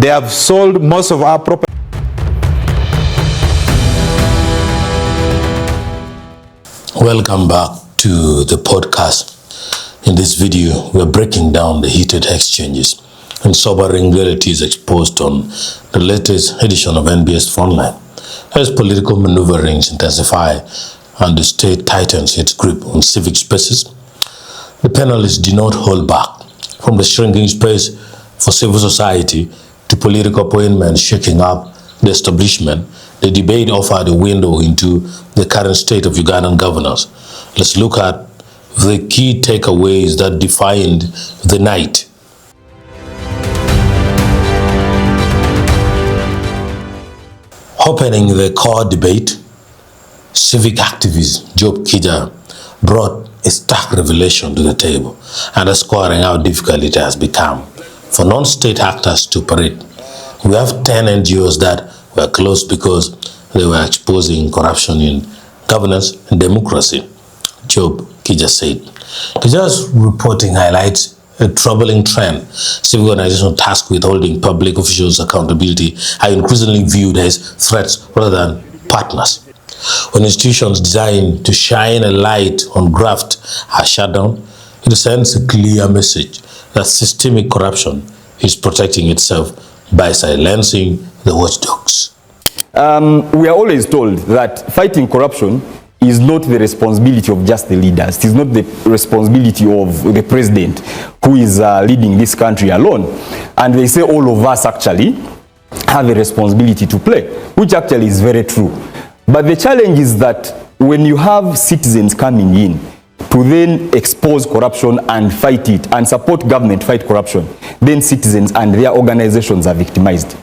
They have sold most of our property. Welcome back to the podcast. In this video, we're breaking down the heated exchanges and sobering realities exposed on the latest edition of NBS Frontline. As political maneuverings intensify and the state tightens its grip on civic spaces, the panelists do not hold back. From the shrinking space for civil society to political appointments shaking up the establishment, the debate offered a window into the current state of Ugandan governance. Let's look at the key takeaways that defined the night. Opening the core debate, civic activist Job Kija brought a stark revelation to the table, underscoring how difficult it has become for non-state actors to operate. We have 10 NGOs that were closed because they were exposing corruption in governance and democracy, Job Kija said. Kija's reporting highlights a troubling trend. Civic organizations tasked with holding public officials' accountability are increasingly viewed as threats rather than partners. When institutions designed to shine a light on graft are shut down, it sends a clear message that systemic corruption is protecting itself by silencing the watchdogs. We are always told that fighting corruption is not the responsibility of just the leaders. It is not the responsibility of the president who is leading this country alone. And they say all of us actually have a responsibility to play, which actually is very true. But the challenge is that when you have citizens coming in to then expose corruption and fight it and support government fight corruption, then citizens and their organizations are victimized.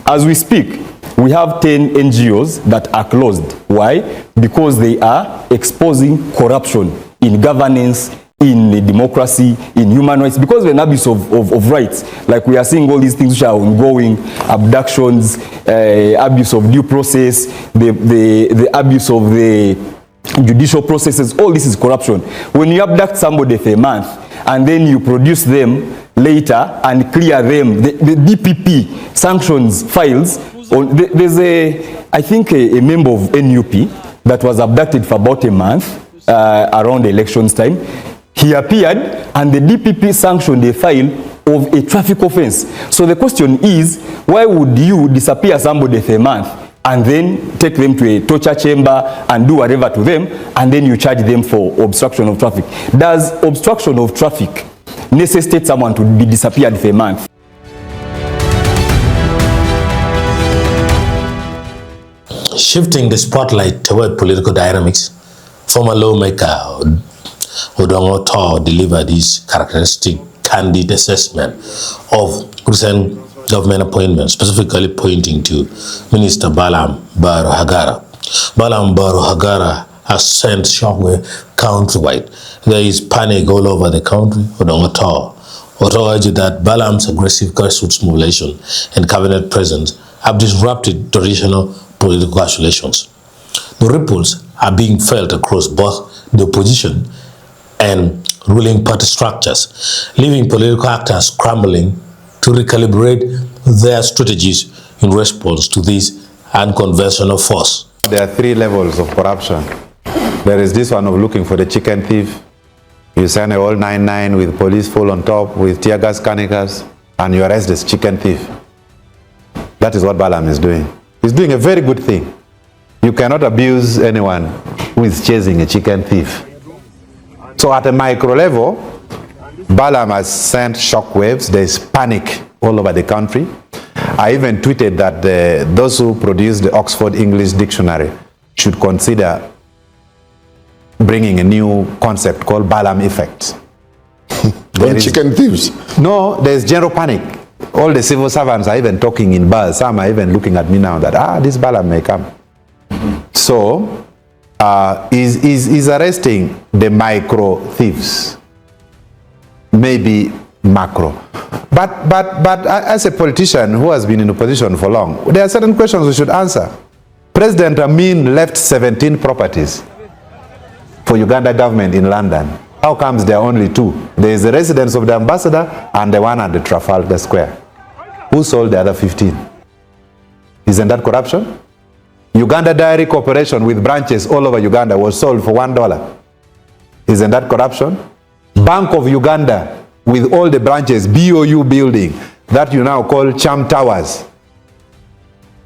As we speak, we have 10 NGOs that are closed. Why? Because they are exposing corruption in governance, in democracy, in human rights, because of an abuse of rights. Like we are seeing all these things which are ongoing, abductions, abuse of due process, the abuse of the judicial processes, all this is corruption. When you abduct somebody for a month and then you produce them later and clear them, the DPP sanctions files, there's I think a member of NUP that was abducted for about a month around elections time. He appeared and the DPP sanctioned a file of a traffic offense. So the question is, why would you disappear somebody for a month and then take them to a torture chamber and do whatever to them, and then you charge them for obstruction of traffic? Does obstruction of traffic necessitate someone to be disappeared for a month? Shifting the spotlight toward political dynamics, former lawmaker Odonga Otto delivered his characteristic candid assessment of recent government appointments, specifically pointing to Minister Balaam Barugahara. Balaam Barugahara has sent shockwave countrywide. There is panic all over the country. Otto urged that Balaam's aggressive grassroots mobilization and cabinet presence have disrupted traditional political calculations. The ripples are being felt across both the opposition and ruling party structures, leaving political actors scrambling to recalibrate their strategies in response to this unconventional force. There are 3 levels of corruption. There is this one of looking for the chicken thief. You send a whole 9-9 with police full on top, with tear gas carnicas, and you arrest this chicken thief. That is what Balaam is doing. He's doing a very good thing. You cannot abuse anyone who is chasing a chicken thief. So at a micro level, Balaam has sent shockwaves. There is panic all over the country. I even tweeted that those who produced the Oxford English Dictionary should consider bringing a new concept called Balaam effect. Chicken thieves? No, there's general panic. All the civil servants are even talking in bars. Some are even looking at me now that, this Balaam may come. So, is arresting the micro thieves, maybe macro. But as a politician who has been in opposition for long, there are certain questions we should answer. President Amin left 17 properties for Uganda government in London. How comes there are only 2? There is the residence of the ambassador and the one at the Trafalgar Square. Who sold the other 15? Isn't that corruption? Uganda Dairy Corporation with branches all over Uganda was sold for $1. Isn't that corruption? Bank of Uganda with all the branches, BOU building, that you now call Cham Towers,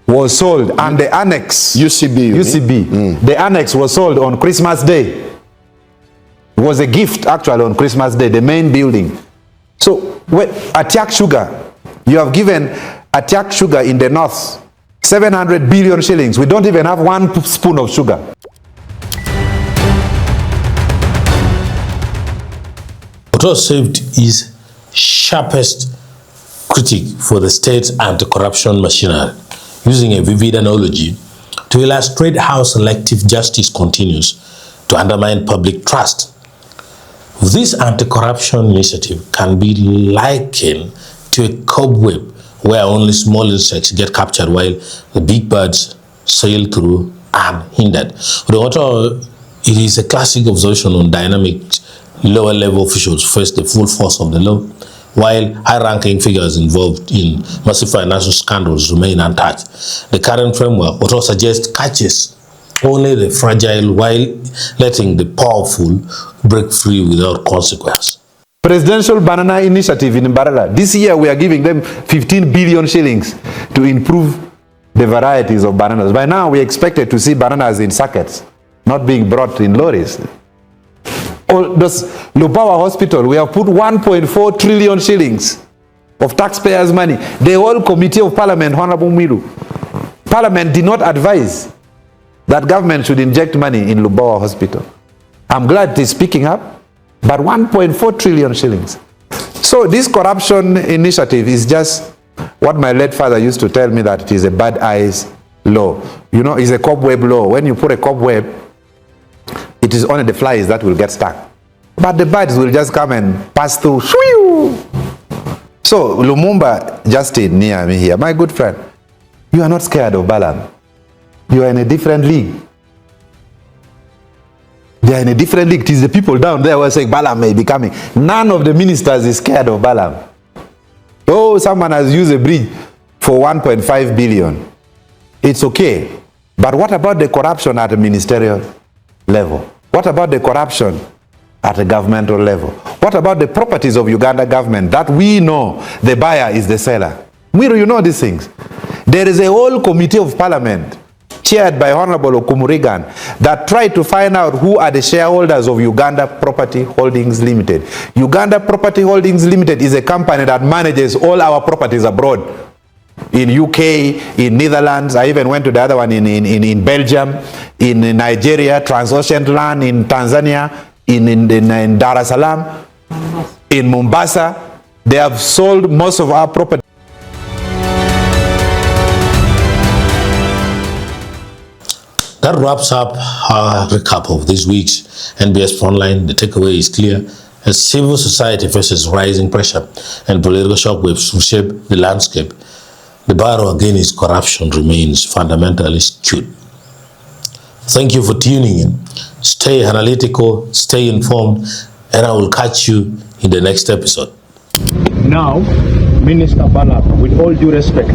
was sold, and the annex, UCB, the annex was sold on Christmas Day. It was a gift actually on Christmas Day, the main building. So, Attack Sugar, you have given Attack Sugar in the north 700 billion shillings. We don't even have 1 spoon of sugar. Otto saved his sharpest critique for the state's anti-corruption machinery, using a vivid analogy to illustrate how selective justice continues to undermine public trust. This anti-corruption initiative can be likened to a cobweb where only small insects get captured while the big birds sail through unhindered. It is a classic observation on dynamics. Lower level officials face the full force of the law, while high-ranking figures involved in massive financial scandals remain untouched. The current framework also suggests catches only the fragile while letting the powerful break free without consequence. Presidential banana initiative in Mbarara. This year we are giving them 15 billion shillings to improve the varieties of bananas. By now we expected to see bananas in sackets, not being brought in lorries. This Lubawa Hospital, we have put 1.4 trillion shillings of taxpayers' money. The whole Committee of Parliament, Honorable Miru, Parliament did not advise that government should inject money in Lubawa Hospital. I'm glad it is picking up, but 1.4 trillion shillings. So this corruption initiative is just what my late father used to tell me, that it is a bad eyes law. You know, it's a cobweb law. When you put a cobweb, it is only the flies that will get stuck, but the birds will just come and pass through. So Lumumba just stayed near me here. My good friend, you are not scared of Balaam. You are in a different league. They are in a different league. It is the people down there who are saying Balaam may be coming. None of the ministers is scared of Balaam. Oh, someone has used a bridge for 1.5 billion. It's okay. But what about the corruption at the ministerial level? What about the corruption at the governmental level? What about the properties of Uganda government that we know the buyer is the seller? You know these things. There is a whole committee of parliament chaired by Honorable Okumurigan that tried to find out who are the shareholders of Uganda Property Holdings Limited. Uganda Property Holdings Limited is a company that manages all our properties abroad. In UK, in Netherlands, I even went to the other one in Belgium, in Nigeria, Transocean Land, in Tanzania, in Dar es Salaam, in Mombasa. They have sold most of our property. That wraps up our recap of this week's NBS Frontline. The takeaway is clear. As civil society faces rising pressure and political shockwaves reshape the landscape, the battle against corruption remains fundamentally skewed. Thank you for tuning in. Stay analytical, stay informed, and I will catch you in the next episode. Now, Minister Balaam, with all due respect,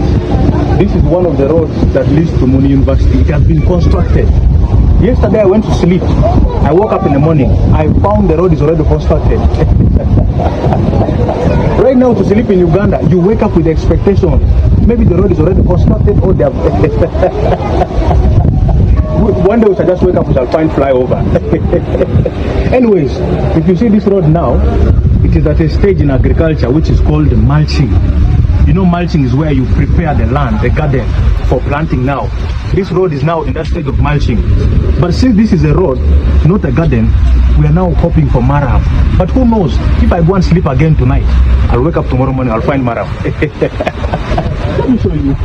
this is one of the roads that leads to Muni University. It has been constructed. Yesterday I went to sleep. I woke up in the morning. I found the road is already constructed. Right now, to sleep in Uganda, you wake up with the expectation maybe the road is already constructed, or they have one day we shall just wake up, we shall find flyover. Anyways, if you see this road now, it is at a stage in agriculture which is called mulching. You know, mulching is where you prepare the land, the garden, for planting now. This road is now in that stage of mulching. But since this is a road, not a garden, we are now hoping for Maram. But who knows, if I go and sleep again tonight, I'll wake up tomorrow morning, I'll find Maram. Let me show you.